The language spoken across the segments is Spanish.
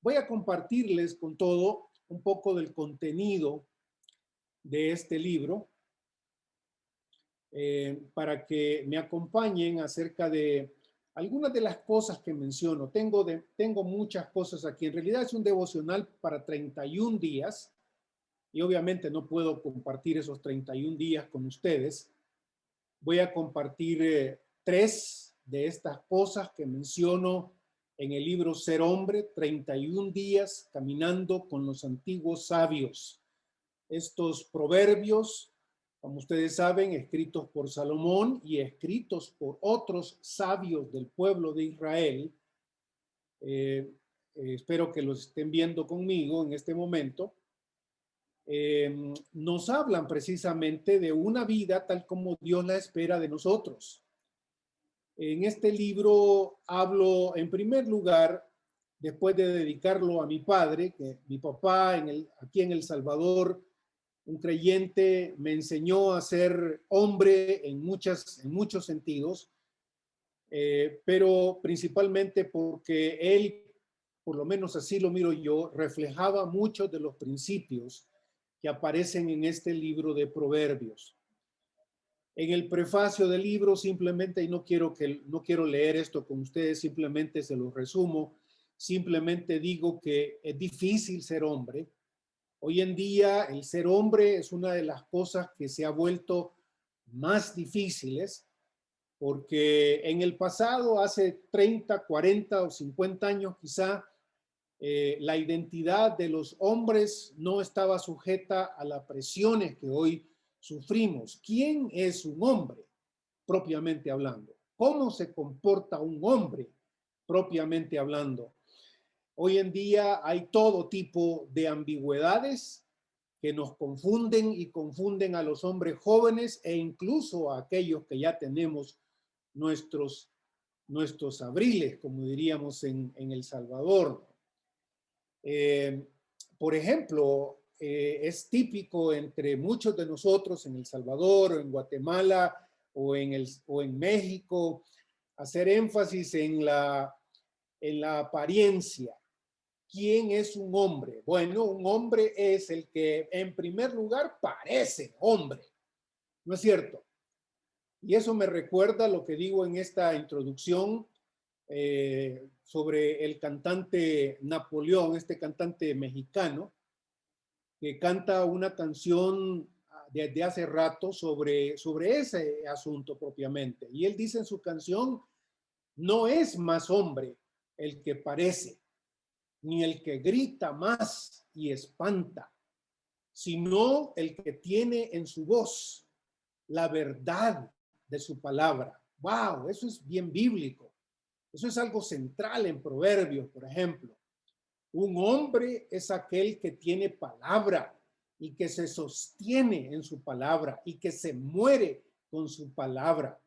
Voy a compartirles con todo un poco del contenido de este libro para que me acompañen acerca de algunas de las cosas que menciono. Tengo muchas cosas aquí. En realidad es un devocional para 31 días y obviamente no puedo compartir esos 31 días con ustedes. Voy a compartir 3 de estas cosas que menciono en el libro Ser Hombre, 31 días caminando con los antiguos sabios. Estos proverbios, como ustedes saben, escritos por Salomón y escritos por otros sabios del pueblo de Israel. Espero que los estén viendo conmigo en este momento. Nos hablan precisamente de una vida tal como Dios la espera de nosotros. En este libro hablo, en primer lugar, después de dedicarlo a mi padre, que mi papá aquí en El Salvador, un creyente, me enseñó a ser hombre en muchos sentidos, pero principalmente porque él, por lo menos así lo miro yo, reflejaba muchos de los principios que aparecen en este libro de Proverbios. En el prefacio del libro simplemente, y no quiero leer esto con ustedes, simplemente se lo resumo, simplemente digo que es difícil ser hombre. Hoy en día el ser hombre es una de las cosas que se ha vuelto más difíciles, porque en el pasado, hace 30, 40 o 50 años quizá, la identidad de los hombres no estaba sujeta a las presiones que hoy sufrimos. ¿Quién es un hombre, propiamente hablando? ¿Cómo se comporta un hombre, propiamente hablando? Hoy en día hay todo tipo de ambigüedades que nos confunden y confunden a los hombres jóvenes e incluso a aquellos que ya tenemos nuestros abriles, como diríamos en El Salvador. Por ejemplo, es típico entre muchos de nosotros en El Salvador, o en Guatemala, o en México, hacer énfasis en la apariencia. ¿Quién es un hombre? Bueno, un hombre es el que en primer lugar parece hombre, ¿no es cierto? Y eso me recuerda lo que digo en esta introducción sobre el cantante Napoleón, este cantante mexicano, que canta una canción desde hace rato sobre ese asunto propiamente. Y él dice en su canción, no es más hombre el que parece, ni el que grita más y espanta, sino el que tiene en su voz la verdad de su palabra. ¡Wow! Eso es bien bíblico. Eso es algo central en Proverbios, por ejemplo. Un hombre es aquel que tiene palabra y que se sostiene en su palabra y que se muere con su palabra.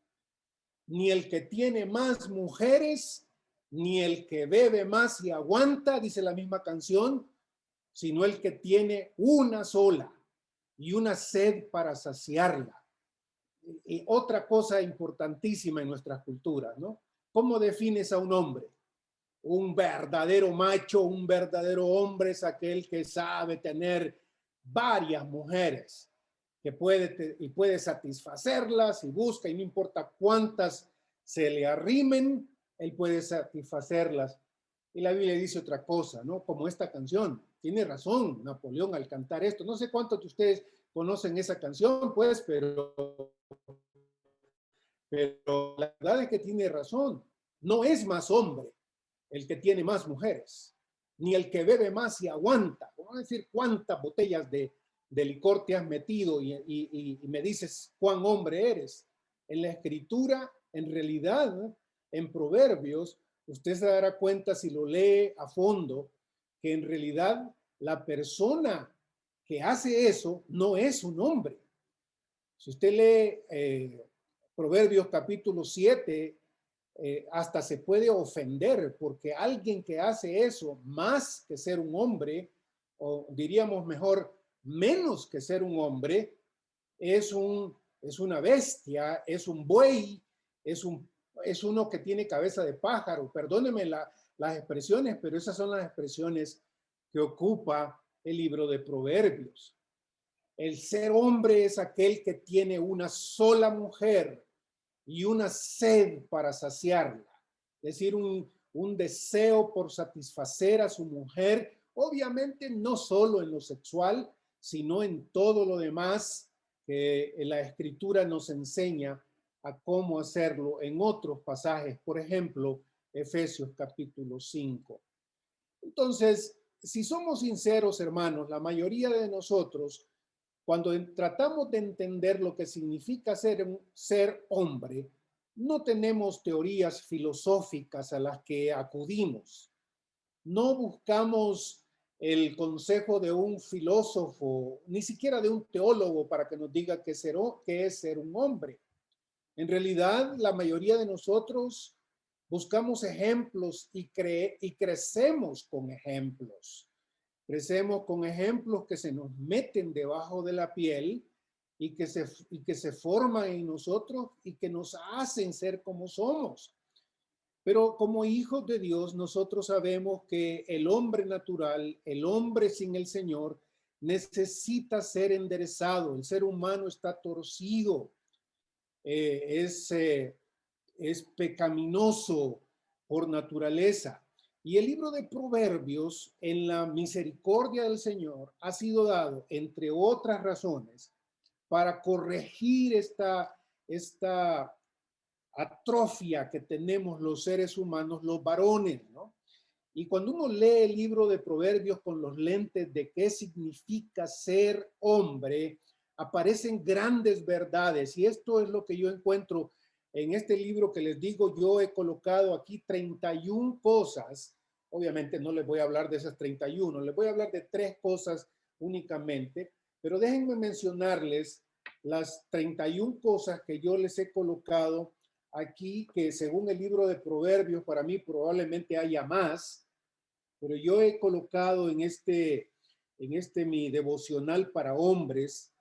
Ni el que tiene más mujeres, ni el que bebe más y aguanta, dice la misma canción, sino el que tiene una sola y una sed para saciarla. Y otra cosa importantísima en nuestras culturas, ¿no? ¿Cómo defines a un hombre? Un verdadero macho, un verdadero hombre es aquel que sabe tener varias mujeres, que puede satisfacerlas y busca, y no importa cuántas se le arrimen, él puede satisfacerlas. Y la Biblia dice otra cosa, ¿no? Como esta canción. Tiene razón Napoleón al cantar esto. No sé cuántos de ustedes conocen esa canción, pues, pero la verdad es que tiene razón. No es más hombre el que tiene más mujeres, ni el que bebe más y aguanta. Vamos a decir cuántas botellas de licor te has metido y me dices cuán hombre eres. En la escritura, en realidad, en Proverbios, usted se dará cuenta si lo lee a fondo, que en realidad la persona que hace eso no es un hombre. Si usted lee Proverbios capítulo 7, hasta se puede ofender porque alguien que hace eso más que ser un hombre, o diríamos mejor, menos que ser un hombre, es una bestia, es un buey, es uno que tiene cabeza de pájaro. Perdóneme las expresiones, pero esas son las expresiones que ocupa el libro de Proverbios. El ser hombre es aquel que tiene una sola mujer y una sed para saciarla, es decir, un deseo por satisfacer a su mujer, obviamente no solo en lo sexual, sino en todo lo demás que la Escritura nos enseña a cómo hacerlo en otros pasajes, por ejemplo, Efesios capítulo 5. Entonces, si somos sinceros, hermanos, la mayoría de nosotros, cuando tratamos de entender lo que significa ser hombre, no tenemos teorías filosóficas a las que acudimos. No buscamos el consejo de un filósofo, ni siquiera de un teólogo para que nos diga qué es ser un hombre. En realidad, la mayoría de nosotros buscamos ejemplos y crecemos con ejemplos. Crecemos con ejemplos que se nos meten debajo de la piel y que se forman en nosotros y que nos hacen ser como somos. Pero como hijos de Dios, nosotros sabemos que el hombre natural, el hombre sin el Señor, necesita ser enderezado. El ser humano está torcido, es pecaminoso por naturaleza. Y el libro de Proverbios, en la misericordia del Señor, ha sido dado, entre otras razones, para corregir esta atrofia que tenemos los seres humanos, los varones, ¿no? Y cuando uno lee el libro de Proverbios con los lentes de qué significa ser hombre, aparecen grandes verdades. Y esto es lo que yo encuentro en este libro que les digo. Yo he colocado aquí 31 cosas. Obviamente no les voy a hablar de esas 31, les voy a hablar de 3 cosas únicamente, pero déjenme mencionarles las 31 cosas que yo les he colocado aquí, que según el libro de Proverbios, para mí probablemente haya más, pero yo he colocado en este mi devocional para hombres,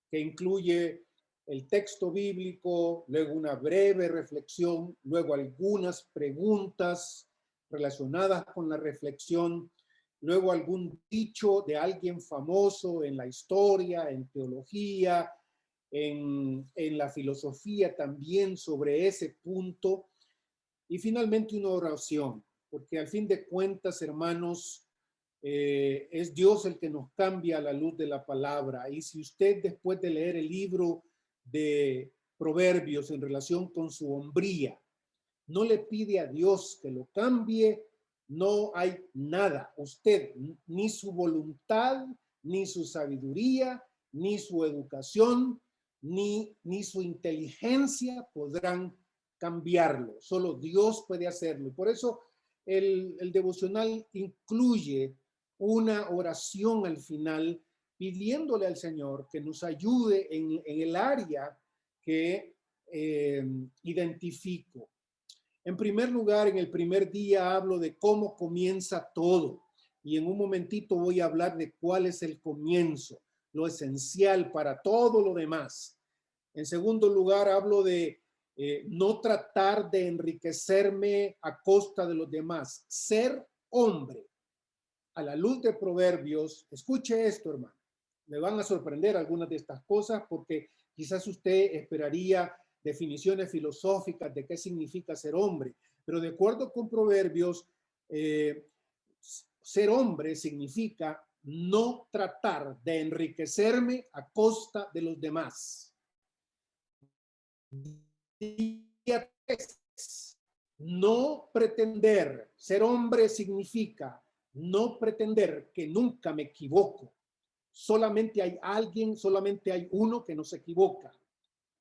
que incluye el texto bíblico, luego una breve reflexión, luego algunas preguntas relacionadas con la reflexión, luego algún dicho de alguien famoso en la historia, en teología, en la filosofía también sobre ese punto, y finalmente una oración, porque al fin de cuentas, hermanos, es Dios el que nos cambia a la luz de la palabra. Y si usted, después de leer el libro de Proverbios en relación con su hombría, no le pide a Dios que lo cambie, no hay nada. Usted, ni su voluntad, ni su sabiduría, ni su educación, ni su inteligencia podrán cambiarlo. Solo Dios puede hacerlo. Y por eso el devocional incluye una oración al final pidiéndole al Señor que nos ayude en el área que identifico. En primer lugar, en el primer día hablo de cómo comienza todo, y en un momentito voy a hablar de cuál es el comienzo, lo esencial para todo lo demás. En segundo lugar, hablo de no tratar de enriquecerme a costa de los demás, ser hombre. A la luz de Proverbios, escuche esto, hermano. Me van a sorprender algunas de estas cosas porque quizás usted esperaría definiciones filosóficas de qué significa ser hombre, pero de acuerdo con Proverbios, ser hombre significa no tratar de enriquecerme a costa de los demás. Día 3, no pretender. Ser hombre significa no pretender que nunca me equivoco. Solamente hay alguien, solamente hay uno que no se equivoca.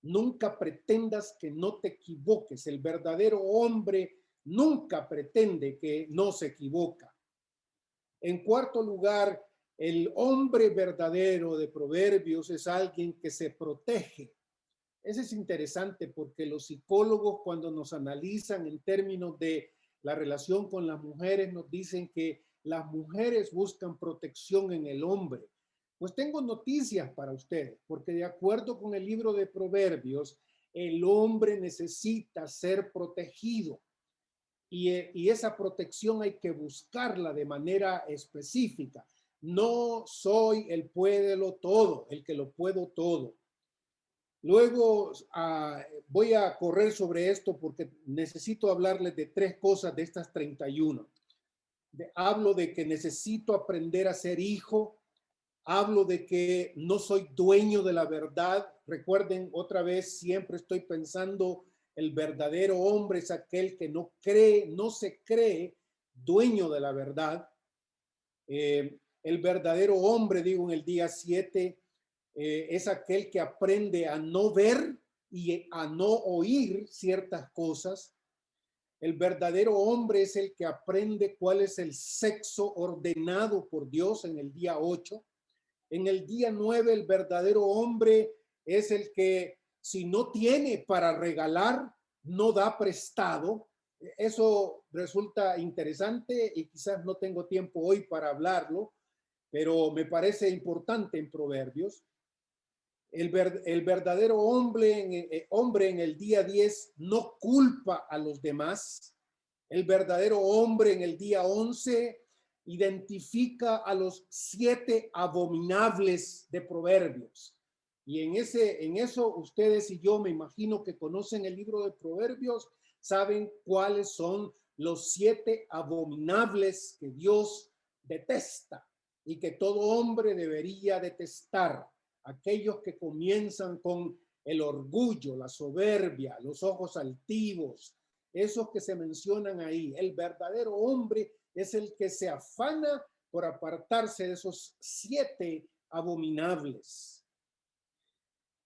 Nunca pretendas que no te equivoques. El verdadero hombre nunca pretende que no se equivoca. En cuarto lugar, el hombre verdadero de Proverbios es alguien que se protege. Eso es interesante porque los psicólogos, cuando nos analizan en términos de la relación con las mujeres, nos dicen que las mujeres buscan protección en el hombre. Pues tengo noticias para ustedes, porque de acuerdo con el libro de Proverbios, el hombre necesita ser protegido. y esa protección hay que buscarla de manera específica. No soy el puédelo todo, el que lo puedo todo. Luego voy a correr sobre esto porque necesito hablarles de tres cosas de estas 31. Hablo de que necesito aprender a ser hijo. Hablo de que no soy dueño de la verdad. Recuerden, otra vez, siempre estoy pensando, el verdadero hombre es aquel que no cree, no se cree dueño de la verdad. El verdadero hombre, digo en el día 7, es aquel que aprende a no ver y a no oír ciertas cosas. El verdadero hombre es el que aprende cuál es el sexo ordenado por Dios en el día 8. En el día 9, el verdadero hombre es el que, si no tiene para regalar, no da prestado. Eso resulta interesante y quizás no tengo tiempo hoy para hablarlo, pero me parece importante en Proverbios. El verdadero hombre en el día 10 no culpa a los demás. El verdadero hombre en el día 11 identifica a los 7 abominables de Proverbios. Y en eso ustedes y yo me imagino que conocen el libro de Proverbios, saben cuáles son los 7 abominables que Dios detesta y que todo hombre debería detestar. Aquellos que comienzan con el orgullo, la soberbia, los ojos altivos, esos que se mencionan ahí. El verdadero hombre es el que se afana por apartarse de esos 7 abominables.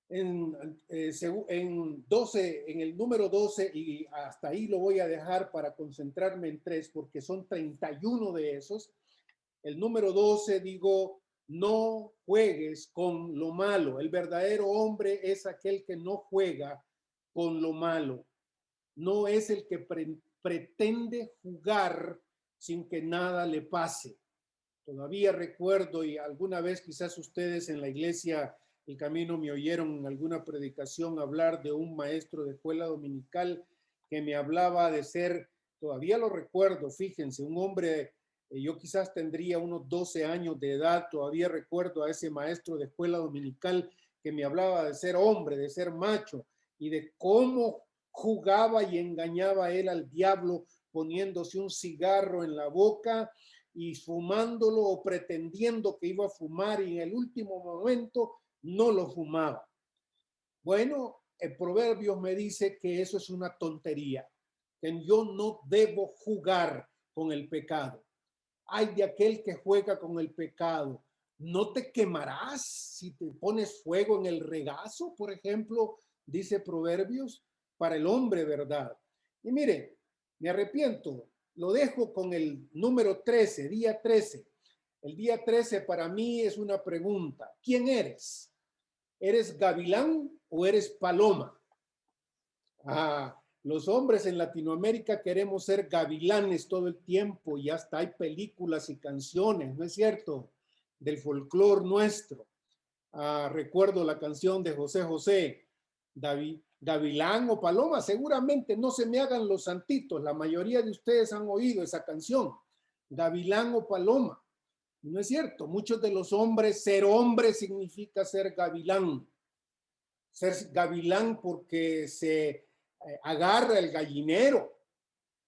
En el número 12, y hasta ahí lo voy a dejar para concentrarme en 3, porque son 31 de esos. El número 12, digo, no juegues con lo malo. El verdadero hombre es aquel que no juega con lo malo. No es el que pretende jugar sin que nada le pase. Todavía recuerdo, y alguna vez quizás ustedes en la iglesia El Camino me oyeron en alguna predicación hablar de un maestro de escuela dominical que me hablaba de ser, todavía lo recuerdo, fíjense, un hombre, yo quizás tendría unos 12 años de edad, todavía recuerdo a ese maestro de escuela dominical que me hablaba de ser hombre, de ser macho, y de cómo jugaba y engañaba él al diablo poniéndose un cigarro en la boca y fumándolo o pretendiendo que iba a fumar y en el último momento no lo fumaba. Bueno, el Proverbios me dice que eso es una tontería, que yo no debo jugar con el pecado. Ay de aquel que juega con el pecado. ¿No te quemarás si te pones fuego en el regazo, por ejemplo? Dice Proverbios, para el hombre, ¿verdad? Y mire, me arrepiento, lo dejo con el número 13, día 13. El día 13 para mí es una pregunta. ¿Quién eres? ¿Eres gavilán o eres paloma? Los hombres en Latinoamérica queremos ser gavilanes todo el tiempo y hasta hay películas y canciones, ¿no es cierto? Del folclore nuestro. Recuerdo la canción de José José, Gavilán o Paloma, seguramente no se me hagan los santitos, la mayoría de ustedes han oído esa canción, Gavilán o Paloma. No es cierto, muchos de los hombres, ser hombre significa ser gavilán porque se agarra el gallinero.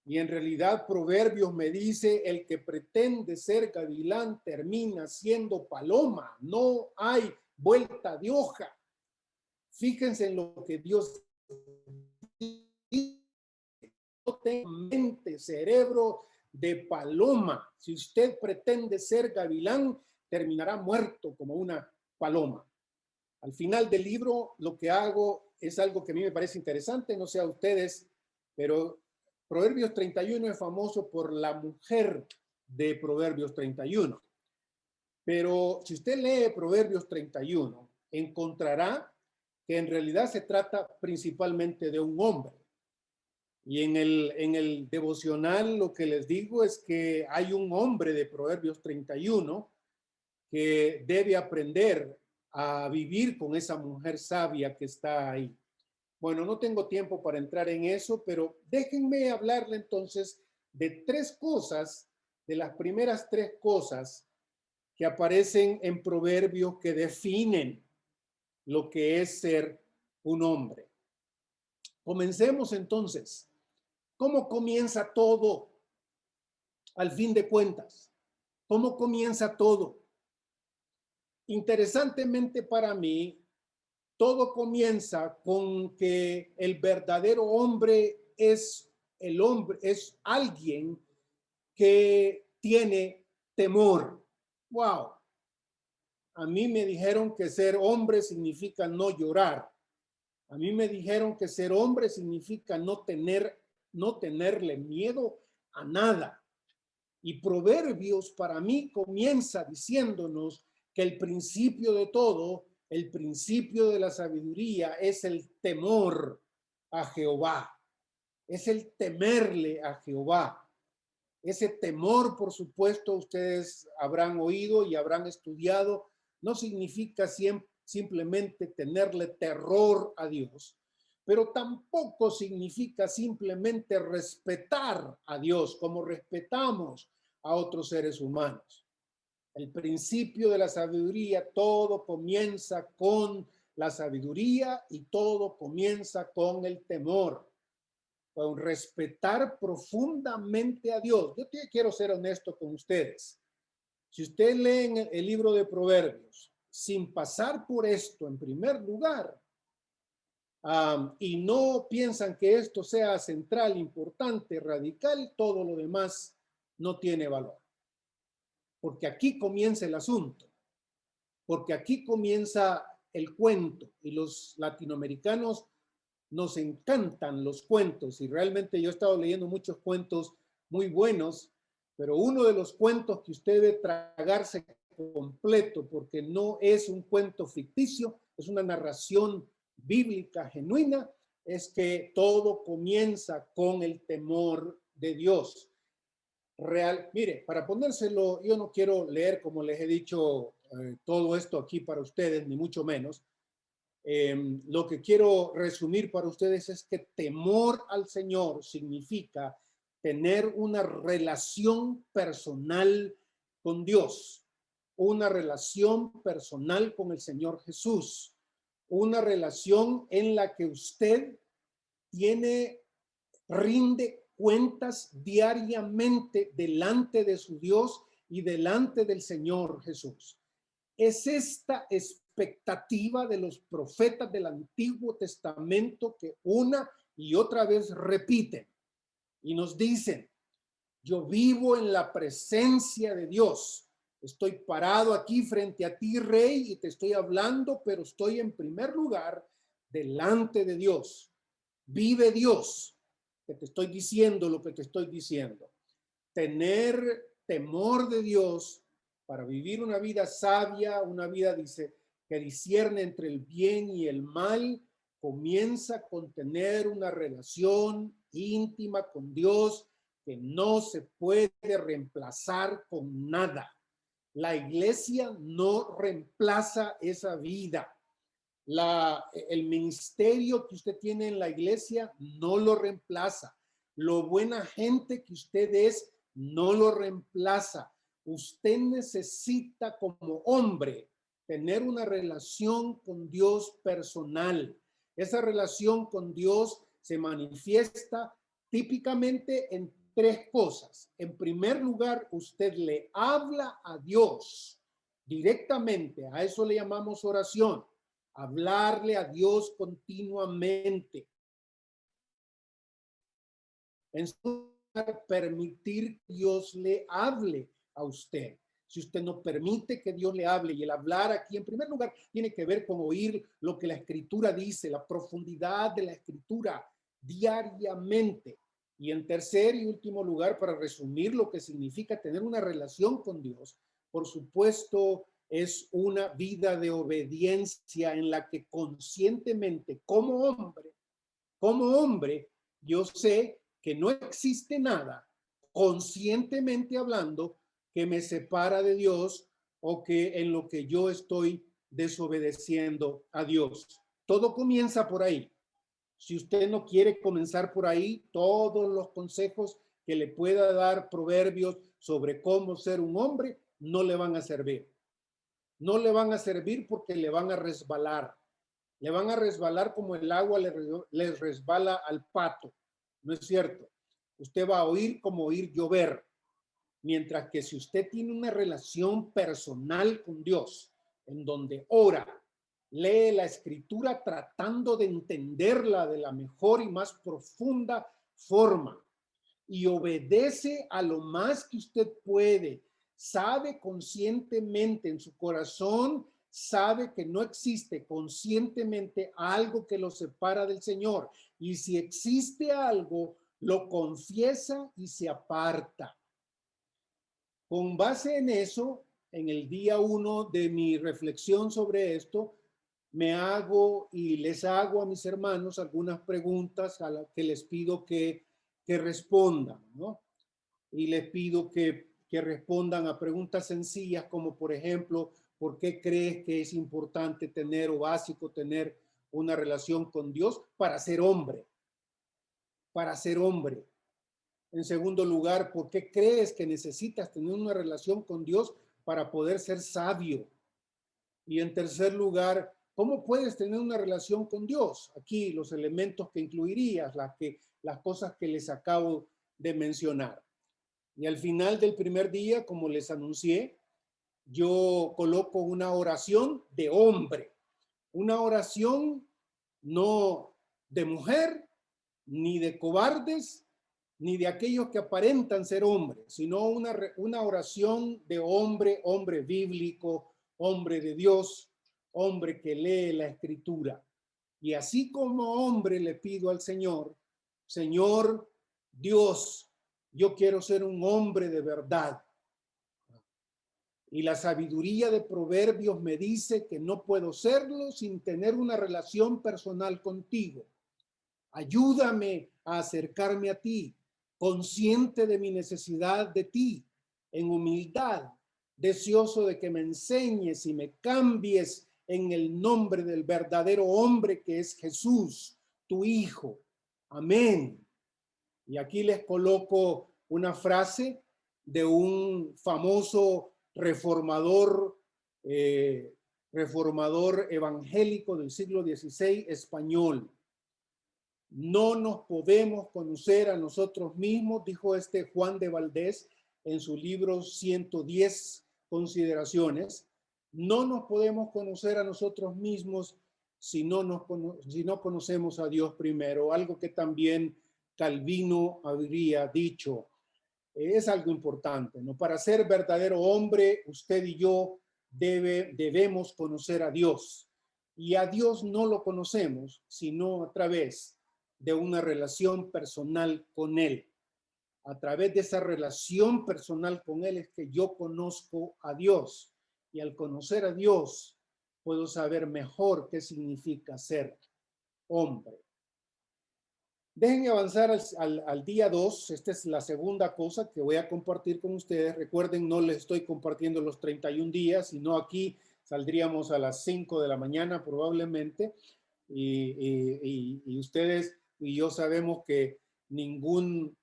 Y en realidad Proverbios me dice, el que pretende ser gavilán termina siendo paloma. No hay vuelta de hoja. Fíjense en lo que Dios dice. No tenga mente, cerebro de paloma. Si usted pretende ser gavilán, terminará muerto como una paloma. Al final del libro, lo que hago es algo que a mí me parece interesante, no sé a ustedes, pero Proverbios 31 es famoso por la mujer de Proverbios 31. Pero si usted lee Proverbios 31, encontrará que en realidad se trata principalmente de un hombre. Y en el devocional lo que les digo es que hay un hombre de Proverbios 31 que debe aprender a vivir con esa mujer sabia que está ahí. Bueno, no tengo tiempo para entrar en eso, pero déjenme hablarle entonces de tres cosas, de las primeras tres cosas que aparecen en Proverbios que definen lo que es ser un hombre. Comencemos entonces. ¿Cómo comienza todo? Al fin de cuentas, ¿cómo comienza todo? Interesantemente para mí, todo comienza con que el verdadero hombre es el hombre, es alguien que tiene temor. Wow. A mí me dijeron que ser hombre significa no llorar. A mí me dijeron que ser hombre significa no tenerle miedo a nada. Y Proverbios para mí comienza diciéndonos que el principio de todo, el principio de la sabiduría es el temor a Jehová. Es el temerle a Jehová. Ese temor, por supuesto, ustedes habrán oído y habrán estudiado, no significa simplemente tenerle terror a Dios, pero tampoco significa simplemente respetar a Dios como respetamos a otros seres humanos. El principio de la sabiduría, todo comienza con la sabiduría y todo comienza con el temor, con respetar profundamente a Dios. Yo quiero ser honesto con ustedes. Si ustedes leen el libro de Proverbios sin pasar por esto en primer lugar, y no piensan que esto sea central, importante, radical, todo lo demás no tiene valor. Porque aquí comienza el asunto, porque aquí comienza el cuento, y los latinoamericanos nos encantan los cuentos, y realmente yo he estado leyendo muchos cuentos muy buenos, pero uno de los cuentos que usted debe tragarse completo, porque no es un cuento ficticio, es una narración bíblica genuina, es que todo comienza con el temor de Dios. Real, mire, para ponérselo, yo no quiero leer, como les he dicho, todo esto aquí para ustedes, ni mucho menos. Lo que quiero resumir para ustedes es que temor al Señor significa tener una relación personal con Dios, una relación personal con el Señor Jesús, una relación en la que usted rinde cuentas diariamente delante de su Dios y delante del Señor Jesús. Es esta expectativa de los profetas del Antiguo Testamento que una y otra vez repiten y nos dicen: yo vivo en la presencia de Dios. Estoy parado aquí frente a ti, Rey, y te estoy hablando, pero estoy en primer lugar delante de Dios. Vive Dios, que te estoy diciendo lo que te estoy diciendo. Tener temor de Dios para vivir una vida sabia, una vida que discierne entre el bien y el mal, comienza con tener una relación íntima con Dios que no se puede reemplazar con nada. La iglesia no reemplaza esa vida. El ministerio que usted tiene en la iglesia no lo reemplaza. Lo buena gente que usted es no lo reemplaza. Usted necesita como hombre tener una relación con Dios personal. Esa relación con Dios se manifiesta típicamente en tres cosas. En primer lugar, usted le habla a Dios directamente. A eso le llamamos oración. Hablarle a Dios continuamente. En segundo lugar, permitir que Dios le hable a usted. Si usted no permite que Dios le hable, y el hablar aquí en primer lugar tiene que ver con oír lo que la Escritura dice, la profundidad de la Escritura diariamente. Y en tercer y último lugar, para resumir lo que significa tener una relación con Dios, por supuesto, es una vida de obediencia en la que conscientemente, como hombre, yo sé que no existe nada, conscientemente hablando, que me separa de Dios o que en lo que yo estoy desobedeciendo a Dios. Todo comienza por ahí. Si usted no quiere comenzar por ahí, todos los consejos que le pueda dar proverbios sobre cómo ser un hombre, no le van a servir. No le van a servir porque le van a resbalar. Le van a resbalar como el agua les resbala al pato. ¿No es cierto? Usted va a oír como oír llover. Mientras que si usted tiene una relación personal con Dios, en donde ora, lee la escritura tratando de entenderla de la mejor y más profunda forma y obedece a lo más que usted puede, sabe conscientemente en su corazón, sabe que no existe conscientemente algo que lo separa del Señor. Y si existe algo, lo confiesa y se aparta. Con base en eso, en el día 1 de mi reflexión sobre esto, me hago y les hago a mis hermanos algunas preguntas a las que les pido que respondan, ¿no? Y les pido que respondan a preguntas sencillas como, por ejemplo, ¿por qué crees que es importante tener o básico tener una relación con Dios para ser hombre? Para ser hombre. En segundo lugar, ¿por qué crees que necesitas tener una relación con Dios para poder ser sabio? Y en tercer lugar, ¿cómo puedes tener una relación con Dios? Aquí los elementos que incluirías, las cosas que les acabo de mencionar. Y al final del primer día, como les anuncié, yo coloco una oración de hombre, una oración no de mujer, ni de cobardes, ni de aquellos que aparentan ser hombres, sino una oración de hombre, hombre bíblico, hombre de Dios, hombre que lee la escritura. Y así como hombre le pido al Señor, Señor Dios, yo quiero ser un hombre de verdad. Y la sabiduría de Proverbios me dice que no puedo serlo sin tener una relación personal contigo. Ayúdame a acercarme a ti, consciente de mi necesidad de ti, en humildad, deseoso de que me enseñes y me cambies en el nombre del verdadero hombre que es Jesús, tu Hijo. Amén. Y aquí les coloco una frase de un famoso reformador, reformador evangélico del siglo XVI español. No nos podemos conocer a nosotros mismos, dijo este Juan de Valdés en su libro 110 consideraciones. No nos podemos conocer a nosotros mismos si no conocemos a Dios primero, algo que también Calvino habría dicho. Es algo importante, ¿no? Para ser verdadero hombre, usted y yo debemos conocer a Dios. Y a Dios no lo conocemos, sino a través de una relación personal con Él. A través de esa relación personal con Él es que yo conozco a Dios. Y al conocer a Dios, puedo saber mejor qué significa ser hombre. Déjenme avanzar al día 2. Esta es la segunda cosa que voy a compartir con ustedes. Recuerden, no les estoy compartiendo los 31 días, sino aquí saldríamos a las 5 de la mañana probablemente. Y ustedes y yo sabemos que ningún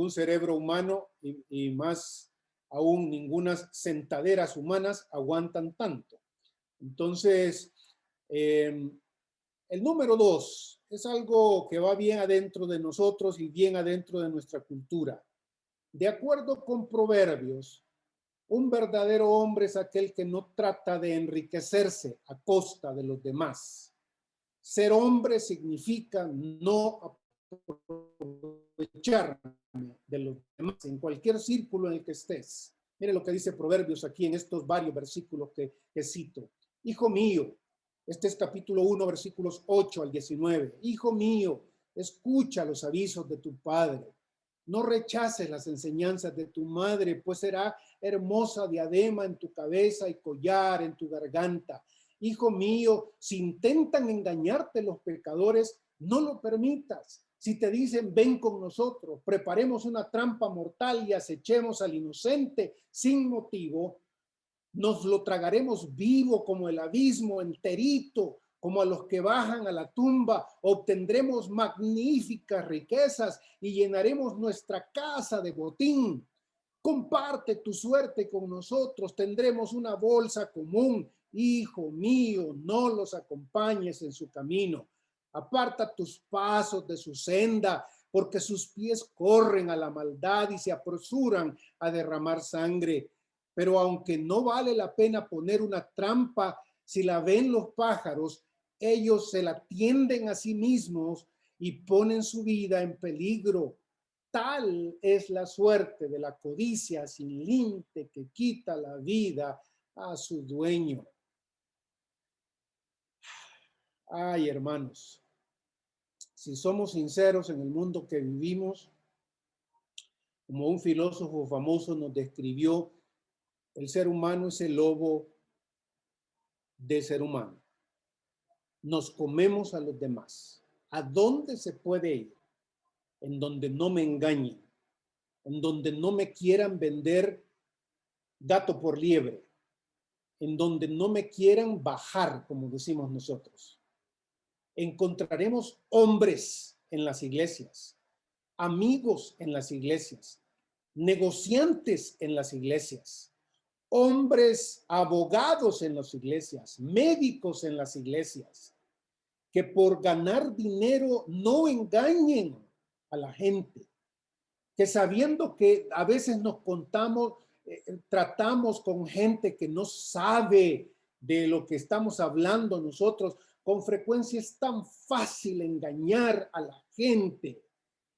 cerebro humano y más aún ningunas sentaderas humanas aguantan tanto. Entonces, el número 2 es algo que va bien adentro de nosotros y bien adentro de nuestra cultura. De acuerdo con Proverbios, un verdadero hombre es aquel que no trata de enriquecerse a costa de los demás. Ser hombre significa no aprovecharme de los demás en cualquier círculo en el que estés. Mire lo que dice Proverbios aquí en estos varios versículos que cito. Hijo mío, este es capítulo 1, versículos 8 al 19. Hijo mío, escucha los avisos de tu padre. No rechaces las enseñanzas de tu madre, pues será hermosa diadema en tu cabeza y collar en tu garganta. Hijo mío, si intentan engañarte los pecadores, no lo permitas. Si te dicen, ven con nosotros, preparemos una trampa mortal y acechemos al inocente sin motivo, nos lo tragaremos vivo como el abismo, enterito, como a los que bajan a la tumba, obtendremos magníficas riquezas y llenaremos nuestra casa de botín. Comparte tu suerte con nosotros, tendremos una bolsa común. Hijo mío, no los acompañes en su camino. Aparta tus pasos de su senda, porque sus pies corren a la maldad y se apresuran a derramar sangre. Pero aunque no vale la pena poner una trampa, si la ven los pájaros, ellos se la tienden a sí mismos y ponen su vida en peligro. Tal es la suerte de la codicia sin límite que quita la vida a su dueño. Ay, hermanos, si somos sinceros en el mundo que vivimos, como un filósofo famoso nos describió, el ser humano es el lobo del ser humano. Nos comemos a los demás. ¿A dónde se puede ir? En donde no me engañen, en donde no me quieran vender gato por liebre, en donde no me quieran bajar, como decimos nosotros. Encontraremos hombres en las iglesias, amigos en las iglesias, negociantes en las iglesias, hombres abogados en las iglesias, médicos en las iglesias, que por ganar dinero no engañen a la gente, que sabiendo que a veces nos tratamos con gente que no sabe de lo que estamos hablando nosotros, con frecuencia es tan fácil engañar a la gente.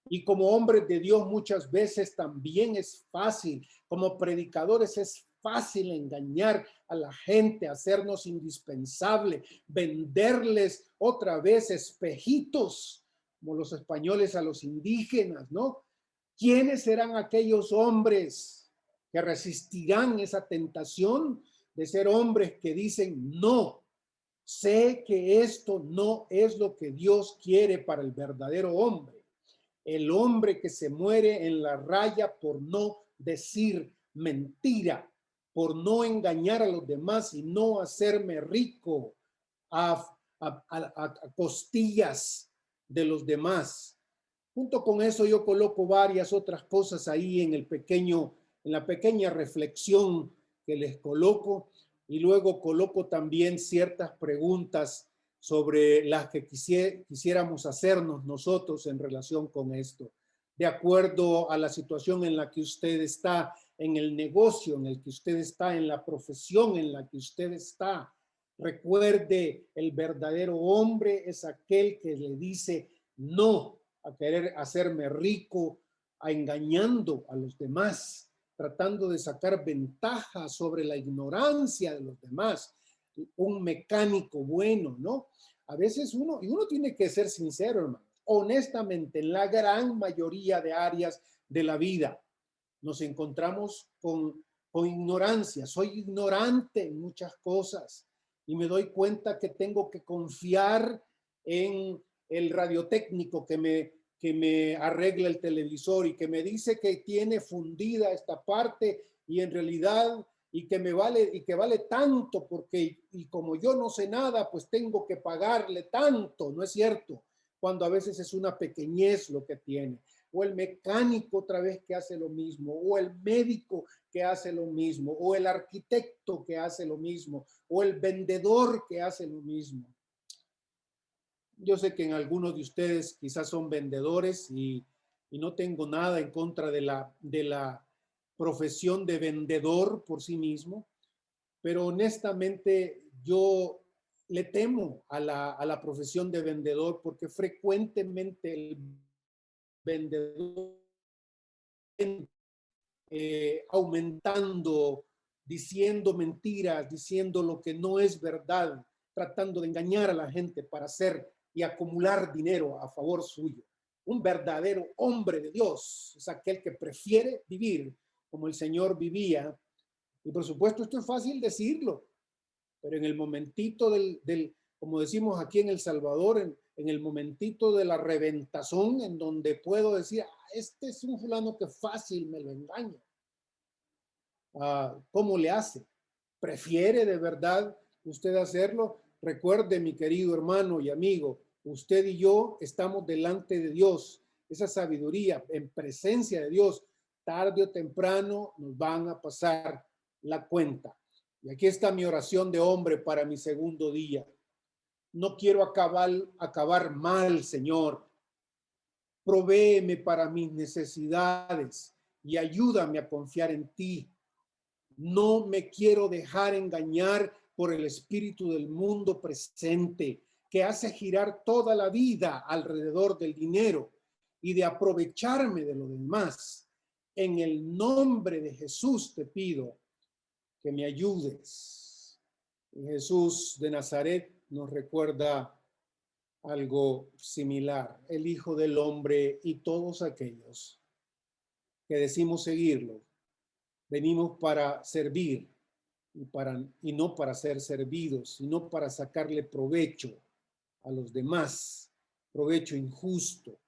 Y como hombres de Dios muchas veces también es fácil, como predicadores es fácil engañar a la gente, hacernos indispensable, venderles otra vez espejitos, como los españoles a los indígenas, ¿no? ¿Quiénes serán aquellos hombres que resistirán esa tentación de ser hombres que dicen no? Sé que esto no es lo que Dios quiere para el verdadero hombre. El hombre que se muere en la raya por no decir mentira, por no engañar a los demás y no hacerme rico a costillas de los demás. Junto con eso yo coloco varias otras cosas ahí en la pequeña reflexión que les coloco, y luego coloco también ciertas preguntas sobre las que quisiéramos hacernos nosotros en relación con esto, de acuerdo a la situación en la que usted está, en el negocio en el que usted está, en la profesión en la que usted está. Recuerde, el verdadero hombre es aquel que le dice no a querer hacerme rico, a engañando a los demás, tratando de sacar ventaja sobre la ignorancia de los demás. Un mecánico bueno, ¿no? A veces uno tiene que ser sincero, hermano. Honestamente, en la gran mayoría de áreas de la vida nos encontramos con ignorancia. Soy ignorante en muchas cosas y me doy cuenta que tengo que confiar en el radiotécnico que me arregla el televisor y que me dice que tiene fundida esta parte y en realidad y que vale tanto porque y como yo no sé nada, pues tengo que pagarle tanto, ¿no es cierto? Cuando a veces es una pequeñez lo que tiene. O el mecánico otra vez que hace lo mismo, o el médico que hace lo mismo, o el arquitecto que hace lo mismo, o el vendedor que hace lo mismo. Yo sé que en algunos de ustedes quizás son vendedores y no tengo nada en contra de la profesión de vendedor por sí mismo, pero honestamente yo le temo a la profesión de vendedor porque frecuentemente el vendedor aumentando, diciendo mentiras, diciendo lo que no es verdad, tratando de engañar a la gente para hacer y acumular dinero a favor suyo. Un verdadero hombre de Dios es aquel que prefiere vivir como el Señor vivía. Y por supuesto, esto es fácil decirlo, pero en el momentito como decimos aquí en El Salvador, en el momentito de la reventazón, en donde puedo decir, este es un fulano que fácil me lo engaña. ¿Cómo le hace? ¿Prefiere de verdad usted hacerlo? Recuerde, mi querido hermano y amigo, usted y yo estamos delante de Dios. Esa sabiduría en presencia de Dios, tarde o temprano nos van a pasar la cuenta. Y aquí está mi oración de hombre para mi segundo día. No quiero acabar mal, Señor. Provéeme para mis necesidades y ayúdame a confiar en ti. No me quiero dejar engañar por el espíritu del mundo presente que hace girar toda la vida alrededor del dinero y de aprovecharme de lo demás. En el nombre de Jesús te pido que me ayudes. Jesús de Nazaret nos recuerda algo similar, el Hijo del Hombre y todos aquellos que decimos seguirlo. Venimos para servir y no para ser servidos, sino para sacarle provecho a los demás, provecho injusto,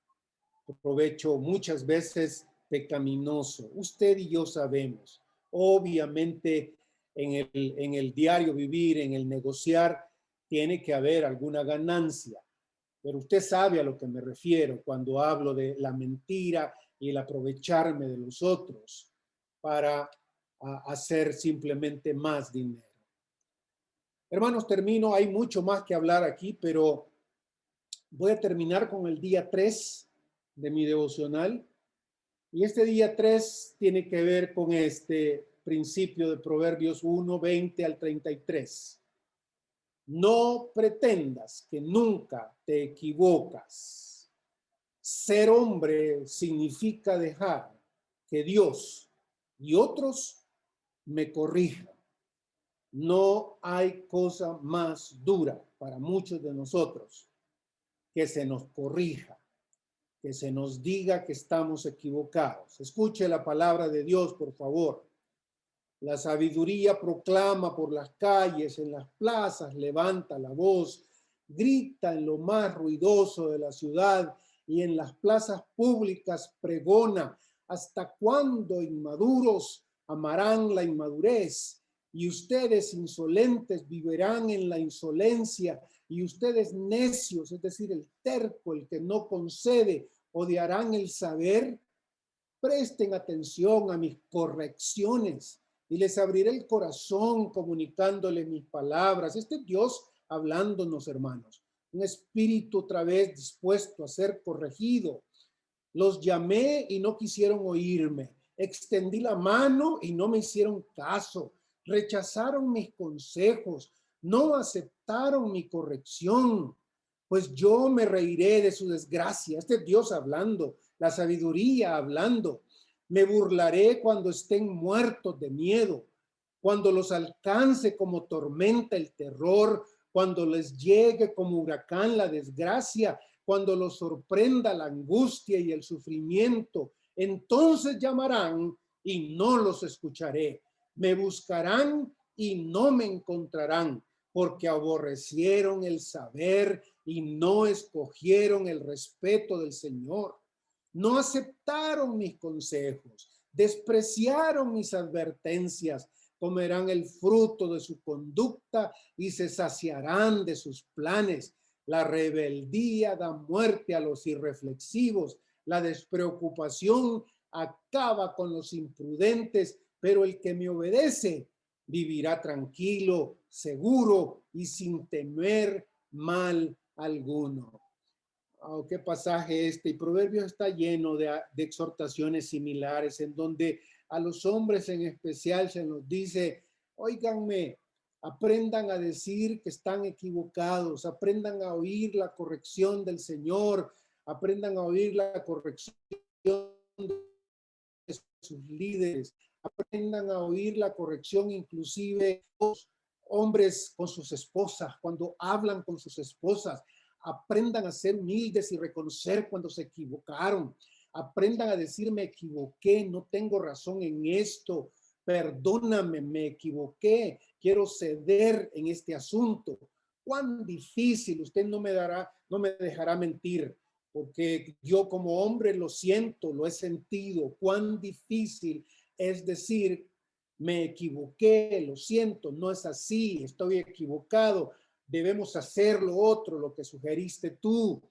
provecho muchas veces pecaminoso. Usted y yo sabemos, obviamente en el diario vivir, en el negociar, tiene que haber alguna ganancia, pero usted sabe a lo que me refiero cuando hablo de la mentira y el aprovecharme de los otros para hacer simplemente más dinero. Hermanos, termino. Hay mucho más que hablar aquí, pero voy a terminar con el día 3 de mi devocional. Y este día 3 tiene que ver con este principio de Proverbios 1, 20 al 33. No pretendas que nunca te equivocas. Ser hombre significa dejar que Dios y otros me corrijan. No hay cosa más dura para muchos de nosotros que se nos corrija, que se nos diga que estamos equivocados. Escuche la palabra de Dios, por favor. La sabiduría proclama por las calles, en las plazas, levanta la voz, grita en lo más ruidoso de la ciudad y en las plazas públicas pregona. ¿Hasta cuándo, inmaduros, amarán la inmadurez? Y ustedes insolentes vivirán en la insolencia, y ustedes necios, es decir, el terco, el que no concede, odiarán el saber. Presten atención a mis correcciones y les abriré el corazón comunicándoles mis palabras. Este es Dios hablándonos, hermanos. Un espíritu otra vez dispuesto a ser corregido. Los llamé y no quisieron oírme. Extendí la mano y no me hicieron caso. Rechazaron mis consejos. No aceptaron mi corrección. Pues yo me reiré de su desgracia. Este es Dios hablando, la sabiduría hablando. Me burlaré cuando estén muertos de miedo, cuando los alcance como tormenta el terror, cuando les llegue como huracán la desgracia, cuando los sorprenda la angustia y el sufrimiento. Entonces llamarán y no los escucharé. Me buscarán y no me encontrarán, porque aborrecieron el saber y no escogieron el respeto del Señor. No aceptaron mis consejos, despreciaron mis advertencias, comerán el fruto de su conducta y se saciarán de sus planes. La rebeldía da muerte a los irreflexivos, la despreocupación acaba con los imprudentes, pero el que me obedece vivirá tranquilo, seguro y sin temer mal alguno. Oh, qué pasaje este. Y Proverbios está lleno de exhortaciones similares en donde a los hombres en especial se nos dice, óiganme, aprendan a decir que están equivocados, aprendan a oír la corrección del Señor, aprendan a oír la corrección de sus líderes, aprendan a oír la corrección inclusive los hombres con sus esposas, cuando hablan con sus esposas. Aprendan a ser humildes y reconocer cuando se equivocaron. Aprendan a decir, me equivoqué, no tengo razón en esto, perdóname, me equivoqué, quiero ceder en este asunto. Cuán difícil, usted no me dejará mentir, porque yo como hombre lo siento, lo he sentido. Cuán difícil es decir, me equivoqué, lo siento, no es así, estoy equivocado. debemos hacer lo otro, lo que sugeriste tú.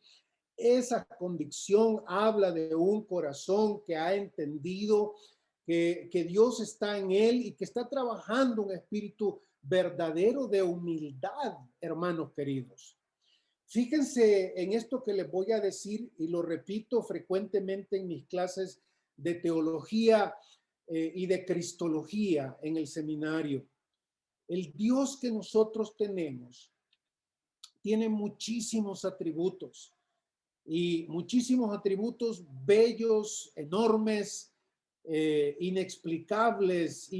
Esa convicción habla de un corazón que ha entendido que Dios está en él y que está trabajando un espíritu verdadero de humildad, hermanos queridos. Fíjense en esto que les voy a decir y lo repito frecuentemente en mis clases de teología y de cristología en el seminario. El Dios que nosotros tenemos tiene muchísimos atributos y muchísimos atributos bellos, enormes, inexplicables,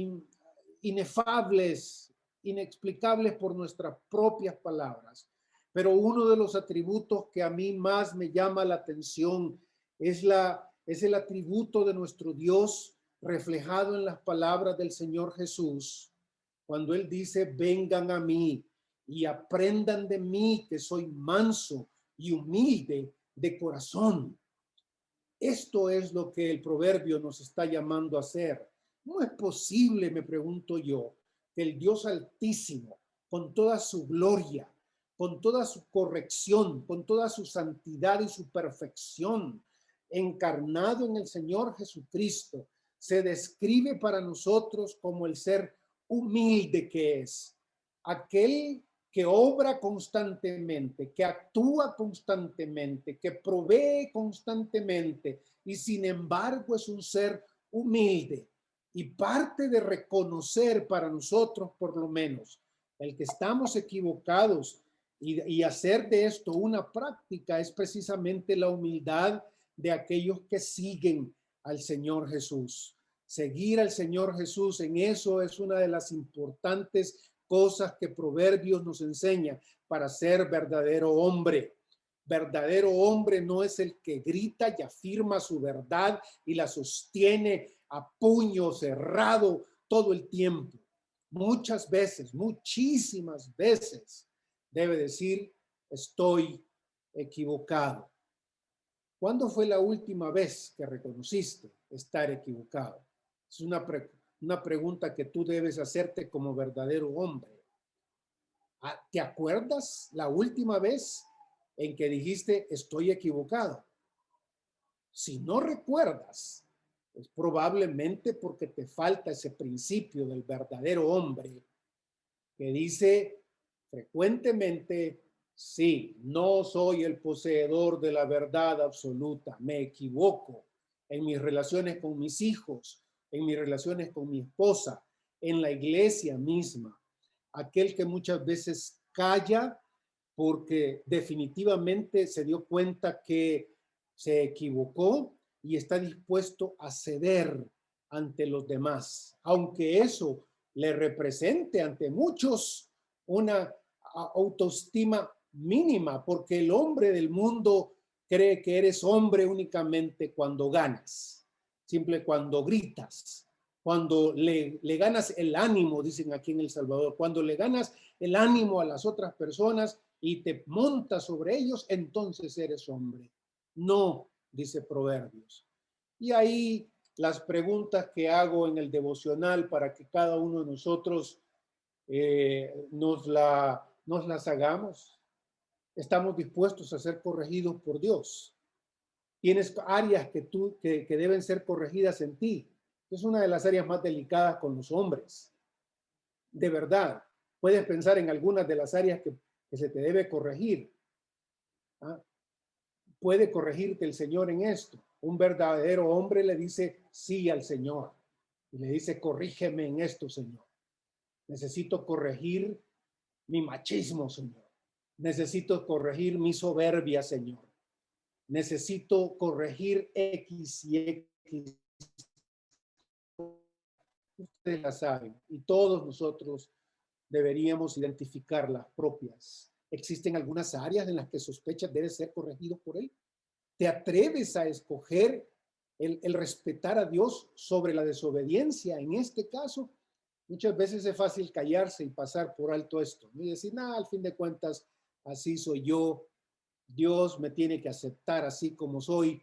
inefables, inexplicables por nuestras propias palabras. Pero uno de los atributos que a mí más me llama la atención es el atributo de nuestro Dios reflejado en las palabras del Señor Jesús, cuando Él dice, vengan a mí y aprendan de mí que soy manso y humilde de corazón. Esto es lo que el proverbio nos está llamando a hacer. No es posible, me pregunto yo, que el Dios Altísimo, con toda su gloria, con toda su corrección, con toda su santidad y su perfección, encarnado en el Señor Jesucristo, se describe para nosotros como el ser humilde que es, aquel que obra constantemente, que actúa constantemente, que provee constantemente y sin embargo es un ser humilde. Y parte de reconocer para nosotros, por lo menos, el que estamos equivocados y hacer de esto una práctica es precisamente la humildad de aquellos que siguen al Señor Jesús. Seguir al Señor Jesús, en eso es una de las importantes cosas que Proverbios nos enseña para ser verdadero hombre. Verdadero hombre no es el que grita y afirma su verdad y la sostiene a puño cerrado todo el tiempo. Muchas veces, muchísimas veces, debe decir, estoy equivocado. ¿Cuándo fue la última vez que reconociste estar equivocado? Es una pregunta que tú debes hacerte como verdadero hombre. ¿Te acuerdas la última vez en que dijiste estoy equivocado? Si no recuerdas, es probablemente porque te falta ese principio del verdadero hombre que dice frecuentemente, sí, no soy el poseedor de la verdad absoluta, me equivoco en mis relaciones con mis hijos, en mis relaciones con mi esposa, en la iglesia misma. Aquel que muchas veces calla porque definitivamente se dio cuenta que se equivocó y está dispuesto a ceder ante los demás, aunque eso le represente ante muchos una autoestima mínima, porque el hombre del mundo cree que eres hombre únicamente cuando ganas, simple cuando gritas, cuando le ganas el ánimo, dicen aquí en El Salvador, cuando le ganas el ánimo a las otras personas y te montas sobre ellos, entonces eres hombre. No, dice Proverbios. Y ahí las preguntas que hago en el devocional para que cada uno de nosotros nos las hagamos. Estamos dispuestos a ser corregidos por Dios. Tienes áreas que deben ser corregidas en ti. Es una de las áreas más delicadas con los hombres. De verdad, puedes pensar en algunas de las áreas que se te debe corregir. ¿Ah? Puede corregirte el Señor en esto. Un verdadero hombre le dice sí al Señor y le dice, corrígeme en esto, Señor. Necesito corregir mi machismo, Señor. Necesito corregir mi soberbia, Señor. Necesito corregir X y X. Ustedes la saben y todos nosotros deberíamos identificar las propias. ¿Existen algunas áreas en las que sospechas debe ser corregido por él? ¿Te atreves a escoger el respetar a Dios sobre la desobediencia en este caso? Muchas veces es fácil callarse y pasar por alto esto y decir, nada, al fin de cuentas, así soy yo. Dios me tiene que aceptar así como soy.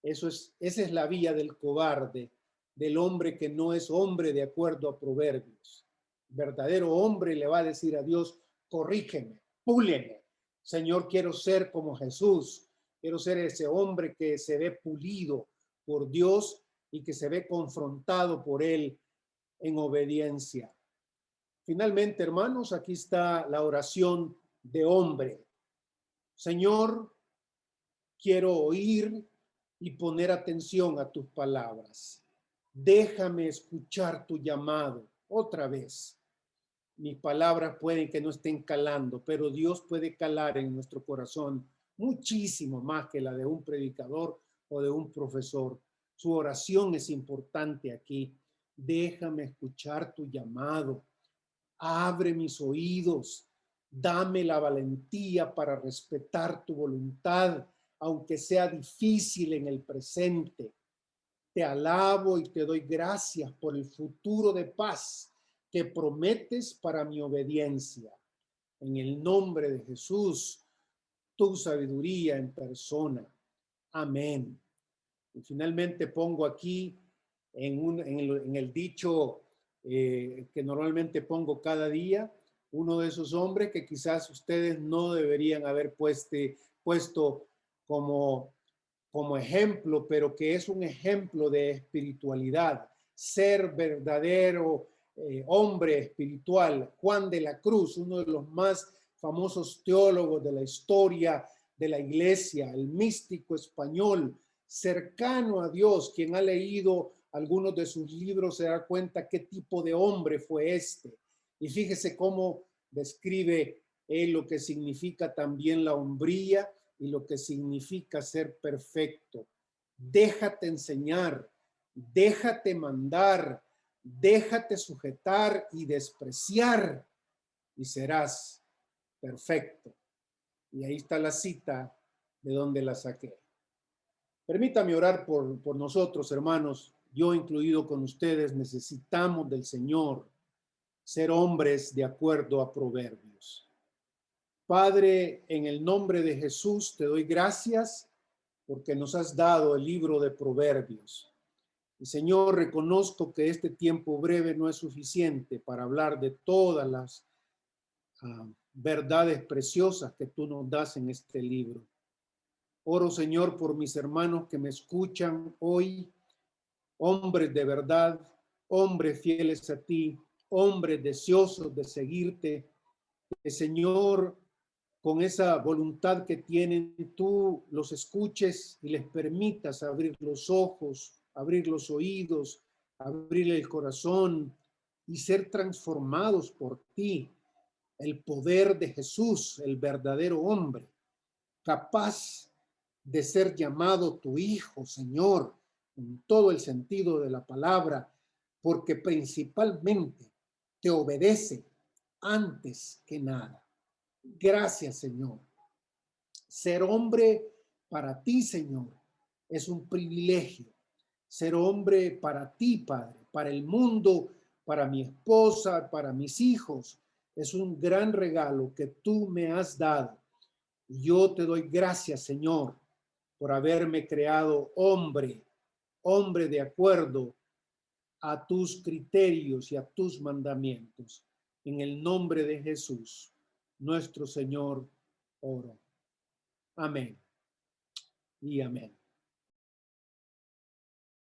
Esa es la vía del cobarde, del hombre que no es hombre de acuerdo a Proverbios. Verdadero hombre le va a decir a Dios, corrígeme, púleme. Señor, quiero ser como Jesús. Quiero ser ese hombre que se ve pulido por Dios y que se ve confrontado por Él en obediencia. Finalmente, hermanos, aquí está la oración de hombre. Señor, quiero oír y poner atención a tus palabras. Déjame escuchar tu llamado otra vez. Mis palabras pueden que no estén calando, pero Dios puede calar en nuestro corazón muchísimo más que la de un predicador o de un profesor. Su oración es importante aquí. Déjame escuchar tu llamado. Abre mis oídos. Dame la valentía para respetar tu voluntad, aunque sea difícil en el presente. Te alabo y te doy gracias por el futuro de paz que prometes para mi obediencia. En el nombre de Jesús, tu sabiduría en persona. Amén. Y finalmente pongo aquí en el dicho que normalmente pongo cada día, uno de esos hombres que quizás ustedes no deberían haber puesto como ejemplo, pero que es un ejemplo de espiritualidad, ser verdadero hombre espiritual. Juan de la Cruz, uno de los más famosos teólogos de la historia de la iglesia, el místico español, cercano a Dios. Quien ha leído algunos de sus libros se da cuenta qué tipo de hombre fue este. Y fíjese cómo describe él lo que significa también la hombría y lo que significa ser perfecto. Déjate enseñar, déjate mandar, déjate sujetar y despreciar y serás perfecto. Y ahí está la cita de donde la saqué. Permítame orar por nosotros, hermanos. Yo incluido con ustedes, necesitamos del Señor ser hombres de acuerdo a Proverbios. Padre, en el nombre de Jesús te doy gracias porque nos has dado el libro de Proverbios. Y Señor, reconozco que este tiempo breve no es suficiente para hablar de todas las verdades preciosas que tú nos das en este libro. Oro, Señor, por mis hermanos que me escuchan hoy, hombres de verdad, hombres fieles a ti, hombres deseosos de seguirte, que, Señor, con esa voluntad que tienen, tú los escuches y les permitas abrir los ojos, abrir los oídos, abrir el corazón y ser transformados por ti. El poder de Jesús, el verdadero hombre, capaz de ser llamado tu hijo, Señor, en todo el sentido de la palabra, porque principalmente te obedece antes que nada. Gracias, Señor. Ser hombre para ti, Señor, es un privilegio. Ser hombre para ti, Padre, para el mundo, para mi esposa, para mis hijos, es un gran regalo que tú me has dado. Yo te doy gracias, Señor, por haberme creado hombre, hombre de acuerdo a tus criterios y a tus mandamientos. En el nombre de Jesús, nuestro Señor, oro. Amén y amén.